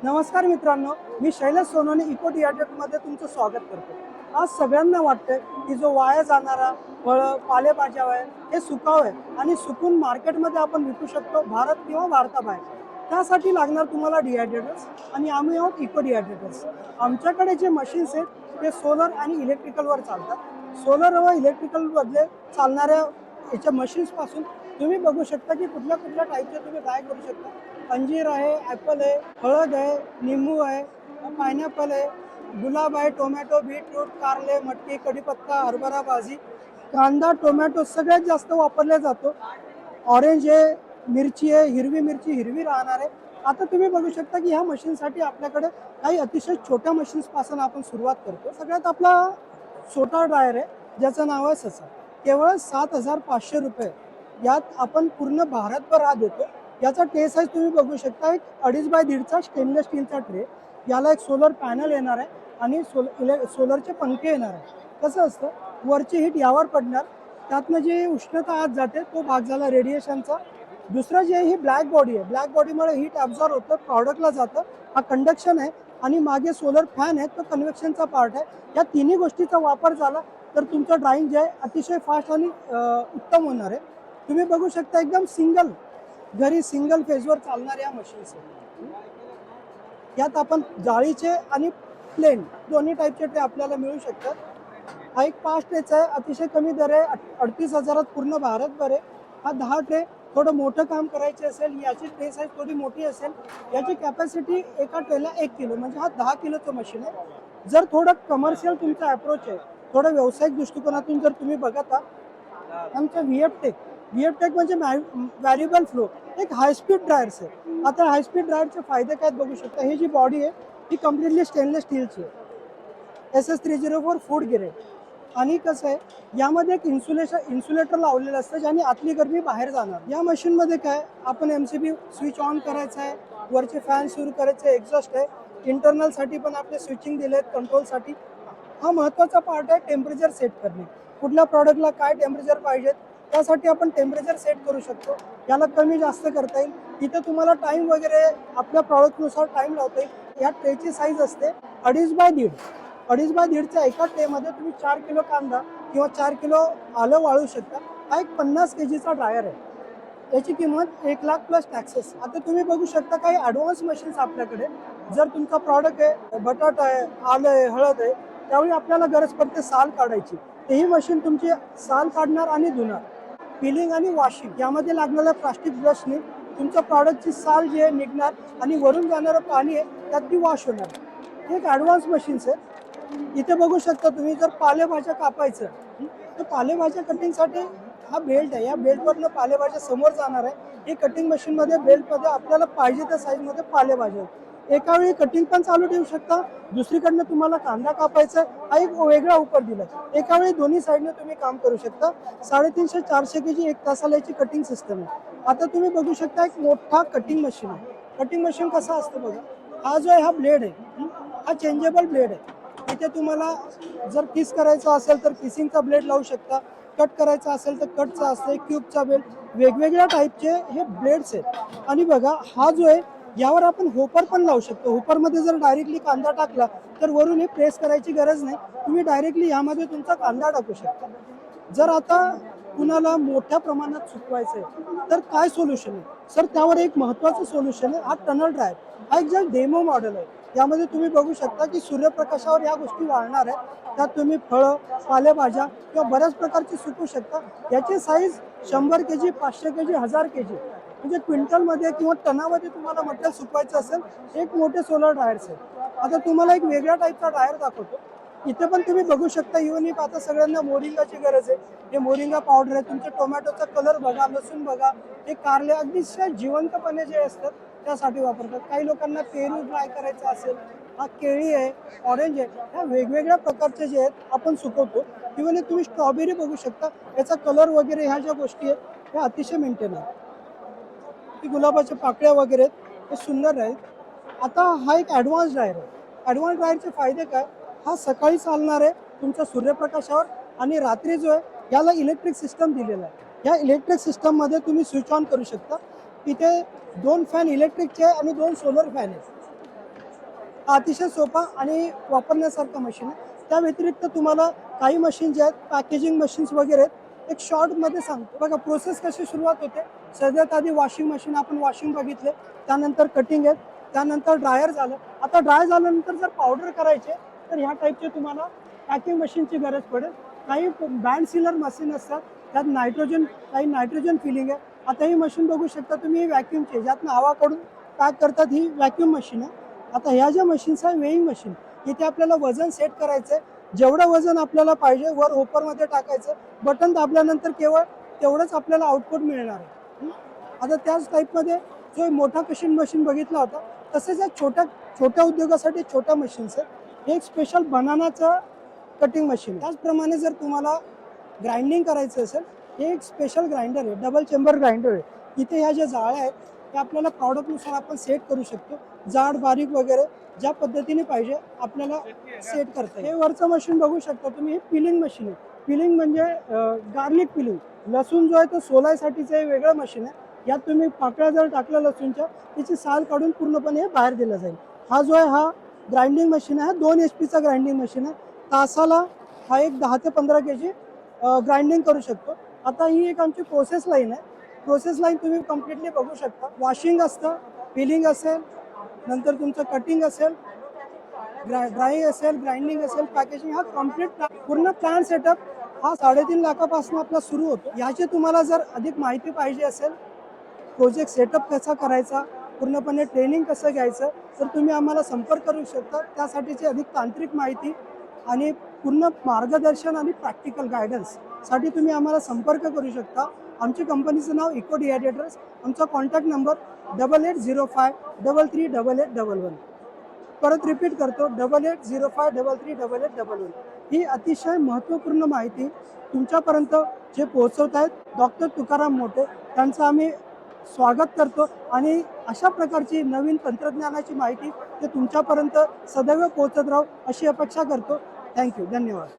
नमस्कार मित्रांनो, मी शैलेश सोनवणे इको मध्ये तुमचं स्वागत करतो। आज सगळ्यांना वाटतं की जो वाया जाणारा फळं पालेभाज्या आहे हे सुकाव आहे आणि सुकून मार्केटमध्ये आपण विकू शकतो भारत किंवा भारताबाहेर। त्यासाठी लागणार तुम्हाला डिहायड्रेटर्स आणि आम्ही आहोत इको डिहायड्रेटर्स। आमच्याकडे जे मशीन्स आहेत ते सोलर आणि इलेक्ट्रिकलवर चालतात। सोलर व इलेक्ट्रिकल बदले चालणाऱ्या याच्या मशीन्सपासून तुम्ही बघू शकता की कुठल्या कुठल्या टाईपचे तुम्ही काय करू शकता। अंजीर आहे, ॲपल आहे, हळद आहे, निंबू आहे, पायनॅपल आहे, गुलाब आहे, टोमॅटो, बीटरूट, कारले, मटकी, कढीपत्ता, हरभरा भाजी, कांदा, टोमॅटो सगळ्यात जास्त वापरला जातो। ऑरेंज आहे, मिरची आहे, हिरवी मिरची हिरवी राहणार आहे। आता तुम्ही बघू शकता की ह्या मशीनसाठी आपल्याकडे काही अतिशय छोट्या मशीन्सपासून आपण सुरुवात करतो। सगळ्यात आपला छोटा ड्रायर आहे ज्याचं नाव आहे ससा। केवळ 7,500 रुपये यात आपण पूर्ण भारतभर हा देतो। याचा ट्रे साईज तुम्ही बघू शकता, एक 2.5 बाय 1.5चा स्टेनलेस स्टीलचा ट्रे। याला एक सोलर पॅनल येणार आहे आणि सोलरचे पंखे येणार आहे। कसं असतं, वरची हीट यावर पडणार, त्यातनं जी उष्णता आत जाते तो भाग झाला रेडिएशनचा। दुसरं जे ही ब्लॅक बॉडी आहे, ब्लॅक बॉडीमुळे हीट ॲब्झॉर्ब होतं, प्रॉडक्टला जातं। हा कंडक्शन आहे आणि मागे सोलर फॅन आहे तो कन्व्हेक्शनचा पार्ट आहे। या तिन्ही गोष्टीचा वापर झाला तर तुमचं ड्राइंग जे आहे अतिशय फास्ट आणि उत्तम होणार आहे। तुम्ही बघू शकता एकदम घरी सिंगल फेजवर चालणाऱ्या मशीन्स आहेत। यात आपण जाळीचे आणि प्लेन दोन्ही टाईपचे ट्रे आपल्याला मिळू शकतात। हा एक 5 ट्रेचा आहे, अतिशय कमी दर आहे, 38,000 पूर्ण भारतभर आहे। हा 10 ट्रे थोडं मोठं काम करायचे असेल, याची ट्रे साईज थोडी मोठी असेल, याची कॅपॅसिटी एका ट्रेला 1 किलो, म्हणजे हा 10 किलोचं मशीन आहे। जर थोडं कमर्शियल तुमचा अप्रोच आहे, थोडं व्यावसायिक दृष्टिकोनातून जर तुम्ही बघत आहात, आमचं व्हीएफ टेक म्हणजे व्हॅरिएबल फ्लो एक हायस्पीड ड्रायर्स आहे। आता हायस्पीड ड्रायरचे फायदे काय बघू शकता। ही जी बॉडी आहे ही कम्प्लिटली स्टेनलेस स्टीलची आहे, SS304 फूड ग्रेड। आणि कसं आहे, यामध्ये एक इन्सुलेटर लावलेलं असतं ज्याने आतली गरमी बाहेर जाणार। या मशीनमध्ये काय, आपण MCB स्विच ऑन करायचं आहे, वरचे फॅन सुरू करायचे, एक्झॉस्ट आहे, इंटरनलसाठी पण आपले स्विचिंग दिले आहेत कंट्रोलसाठी। हा महत्त्वाचा पार्ट आहे टेम्परेचर सेट करणे। कुठल्या प्रॉडक्टला काय टेम्परेचर पाहिजे त्यासाठी आपण टेम्परेचर सेट करू शकतो। याला कमी जास्त करता येईल, इथे तुम्हाला टाईम वगैरे आपल्या प्रॉडक्टनुसार टाईम लावता येईल। या ट्रेची साईज असते 2.5 बाय 1.5। 2.5 बाय 1.5च्या एका ट्रेमध्ये तुम्ही 4 किलो कांदा किंवा 4 किलो आलं वाळू शकता। हा एक 50 kgचा ड्रायर आहे, याची किंमत 1 लाख प्लस टॅक्सेस। आता तुम्ही बघू शकता काही ॲडव्हान्स मशीन्स आपल्याकडे। जर तुमचा प्रॉडक्ट आहे, बटाटा आहे, आलं आहे, हळद आहे, त्यावेळी आपल्याला गरज पडते साल काढायची, तर ही मशीन तुमची साल काढणार आणि धुणार। पिलिंग आणि वॉशिंग यामध्ये लागणाऱ्या प्लास्टिक ब्रशने तुमच्या प्रॉडक्टची साल जी आहे निघणार आणि वरून जाणारं पाणी आहे त्यात ती वॉश होणार। हे एक ॲडव्हान्स मशीन्स आहे। इथे बघू शकता तुम्ही, जर पालेभाज्या कापायचं तर पालेभाज्या कटिंगसाठी हा बेल्ट आहे, या बेल्टवरनं पालेभाज्या समोर जाणार आहे। हे कटिंग मशीनमध्ये बेल्टमध्ये आपल्याला पाहिजे त्या साईजमध्ये पालेभाज्या एका वेळी कटिंग पण चालू ठेवू शकता। दुसरीकडनं तुम्हाला कांदा कापायचा, हा एक वेगळा उपर दिला, एका वेळी दोन्ही साईडने तुम्ही काम करू शकता। 350-400 kg 1 तासाला याची कटिंग सिस्टम आहे। आता तुम्ही बघू शकता एक मोठा कटिंग मशीन आहे। कटिंग मशीन कसा असतं बघा, हा जो आहे हा ब्लेड आहे, हा चेंजेबल ब्लेड आहे। इथे तुम्हाला जर किस करायचा असेल तर किसिंगचा ब्लेड लावू शकता, कट करायचा असेल तर कटचा असते, क्यूबचा ब्लेड, वेगवेगळ्या टाईपचे हे ब्लेड्स आहेत। आणि बघा हा जो आहे यावर आपण होपर पण लावू शकतो। होपरमध्ये जर डायरेक्टली कांदा टाकला तर वरून हे प्रेस करायची गरज नाही, तुम्ही डायरेक्टली यामध्ये तुमचा कांदा टाकू शकता। जर आता कुणाला मोठ्या प्रमाणात सुकवायचं आहे तर काय सोल्युशन आहे सर, त्यावर एक महत्त्वाचं सोल्युशन आहे हा टनल ड्रायर। हा एक जे डेमो मॉडेल आहे, यामध्ये तुम्ही बघू शकता की सूर्यप्रकाशावर या गोष्टी वाळणार आहेत। त्यात तुम्ही फळं, पालेभाज्या किंवा बऱ्याच प्रकारची सुकू शकता। याची साईज 100 kg, 500 kg, 1000 kg, म्हणजे क्विंटलमध्ये किंवा टनामध्ये तुम्हाला मटेरियल सुकवायचं असेल, एक मोठे सोलर ड्रायर्स आहे। आता तुम्हाला एक वेगळ्या टाईपचा ड्रायर दाखवतो। इथे पण तुम्ही बघू शकता, इव्हन इफ आता सगळ्यांना मोरिंगाची गरज आहे, हे मोरिंगा पावडर आहे। तुमच्या टोमॅटोचा कलर बघा, लसूण बघा, हे कारले अतिशय जिवंतपणे जे असतात त्यासाठी वापरतात। काही लोकांना पेरू ड्राय करायचा असेल, हा केळी आहे, ऑरेंज आहे, ह्या वेगवेगळ्या प्रकारचे जे आहेत आपण सुकवतो। इव्हन एक तुम्ही स्ट्रॉबेरी बघू शकता, याचा कलर वगैरे ह्या ज्या गोष्टी आहेत ह्या अतिशय मेंटेन आहेत। गुलाबाच्या पाकळ्या वगैरे हे सुंदर राहील। आता हा एक ॲडव्हान्स ड्रायर आहे। ॲडव्हान्स ड्रायरचे फायदे काय, हा सकाळी चालणार आहे तुमच्या सूर्यप्रकाशावर, आणि रात्री जो आहे याला इलेक्ट्रिक सिस्टम दिलेला आहे। या इलेक्ट्रिक सिस्टममध्ये तुम्ही स्विच ऑन करू शकता। इथे 2 फॅन इलेक्ट्रिकचे आणि 2 सोलर फॅन आहेत। हा अतिशय सोपा आणि वापरण्यासारखा मशीन आहे. त्या व्यतिरिक्त तुम्हाला काही मशीन जे आहेत पॅकेजिंग मशीन्स वगैरे आहेत, एक शॉर्टमध्ये सांगतो बघा. प्रोसेस कशी सुरुवात होते, सगळ्यात आधी वॉशिंग मशीन, आपण वॉशिंग बघितले, त्यानंतर कटिंग आहे, त्यानंतर ड्रायर झालं. आता ड्राय झाल्यानंतर जर पावडर करायचे तर ह्या टाईपचे तुम्हाला पॅकिंग मशीनची गरज पडेल. काही बँड सीलर मशीन असतात, त्यात काही नायट्रोजन फिलिंग आहे. आता ही मशीन बघू शकता तुम्ही, व्हॅक्यूमची, ज्यातनं हवा काढून पॅक करतात, ही व्हॅक्यूम मशीन आहे. आता ह्या ज्या मशीन्स आहे, वेईंग मशीन, इथे आपल्याला वजन सेट करायचं आहे. जेवढं वजन आपल्याला पाहिजे वर होपरमध्ये टाकायचं, बटन दाबल्यानंतर केवळ तेवढंच आपल्याला आउटपुट मिळणार आहे. आता त्याच टाईपमध्ये जो मोठा मशीन बघितला होता, तसेच एक छोट्या उद्योगासाठी छोट्या मशीन्स आहेत. हे एक स्पेशल बनानाचं कटिंग मशीन. त्याचप्रमाणे जर तुम्हाला ग्राइंडिंग करायचं असेल, हे एक स्पेशल ग्राइंडर आहे, डबल चेंबर ग्राइंडर आहे. इथे ह्या ज्या जाळ्या आहेत ते आपल्याला प्रॉडक्टनुसार आपण सेट करू शकतो, जाड बारीक वगैरे ज्या पद्धतीने पाहिजे आपल्याला सेट करता येईल. हे वरचं मशीन बघू शकता तुम्ही, हे पिलिंग मशीन आहे. पिलिंग म्हणजे गार्लिक पिलिंग, लसूण जो आहे तो सोलायसाठीचं हे वेगळं मशीन आहे. यात तुम्ही पाकळ्या जर टाकल्या लसूणच्या, त्याची साल काढून पूर्णपणे बाहेर दिलं जाईल. हा जो आहे हा ग्राइंडिंग मशीन आहे, 2 HP चा ग्राइंडिंग मशीन आहे. तासाला हा एक 10 ते 15 kg ग्राइंडिंग करू शकतो. आता ही एक आमची प्रोसेस लाईन आहे. प्रोसेस लाईन तुम्ही कम्प्लिटली बघू शकता. वॉशिंग असतं, पिलिंग असेल, नंतर तुमचं कटिंग असेल, ड्राय असेल, ग्राइंडिंग असेल, पॅकेजिंग, हा कम्प्लीट पूर्ण प्लॅन सेटअप हा 3.5 लाखापासून आपला सुरू होतो. याची तुम्हाला जर अधिक माहिती पाहिजे असेल, प्रोजेक्ट सेटअप कसा करायचा, पूर्णपणे ट्रेनिंग कसं घ्यायचं, तर तुम्ही आम्हाला संपर्क करू शकता. त्यासाठीची अधिक तांत्रिक माहिती आणि पूर्ण मार्गदर्शन आणि प्रॅक्टिकल गायडन्ससाठी तुम्ही आम्हाला संपर्क करू शकता. आमची कंपनीचं नाव इको डिहायड्रेटर्स. आमचा कॉन्टॅक्ट नंबर 8805338811. परत रिपीट करतो, 8805338811. ही अतिशय महत्त्वपूर्ण माहिती तुमच्यापर्यंत जे पोहोचवत आहेत डॉक्टर तुकाराम मोटे, त्यांचं आम्ही स्वागत करतो. आणि अशा प्रकारची नवीन तंत्रज्ञानाची माहिती ते तुमच्यापर्यंत सदैव पोहोचत राहू अशी अपेक्षा करतो. थँक्यू, धन्यवाद.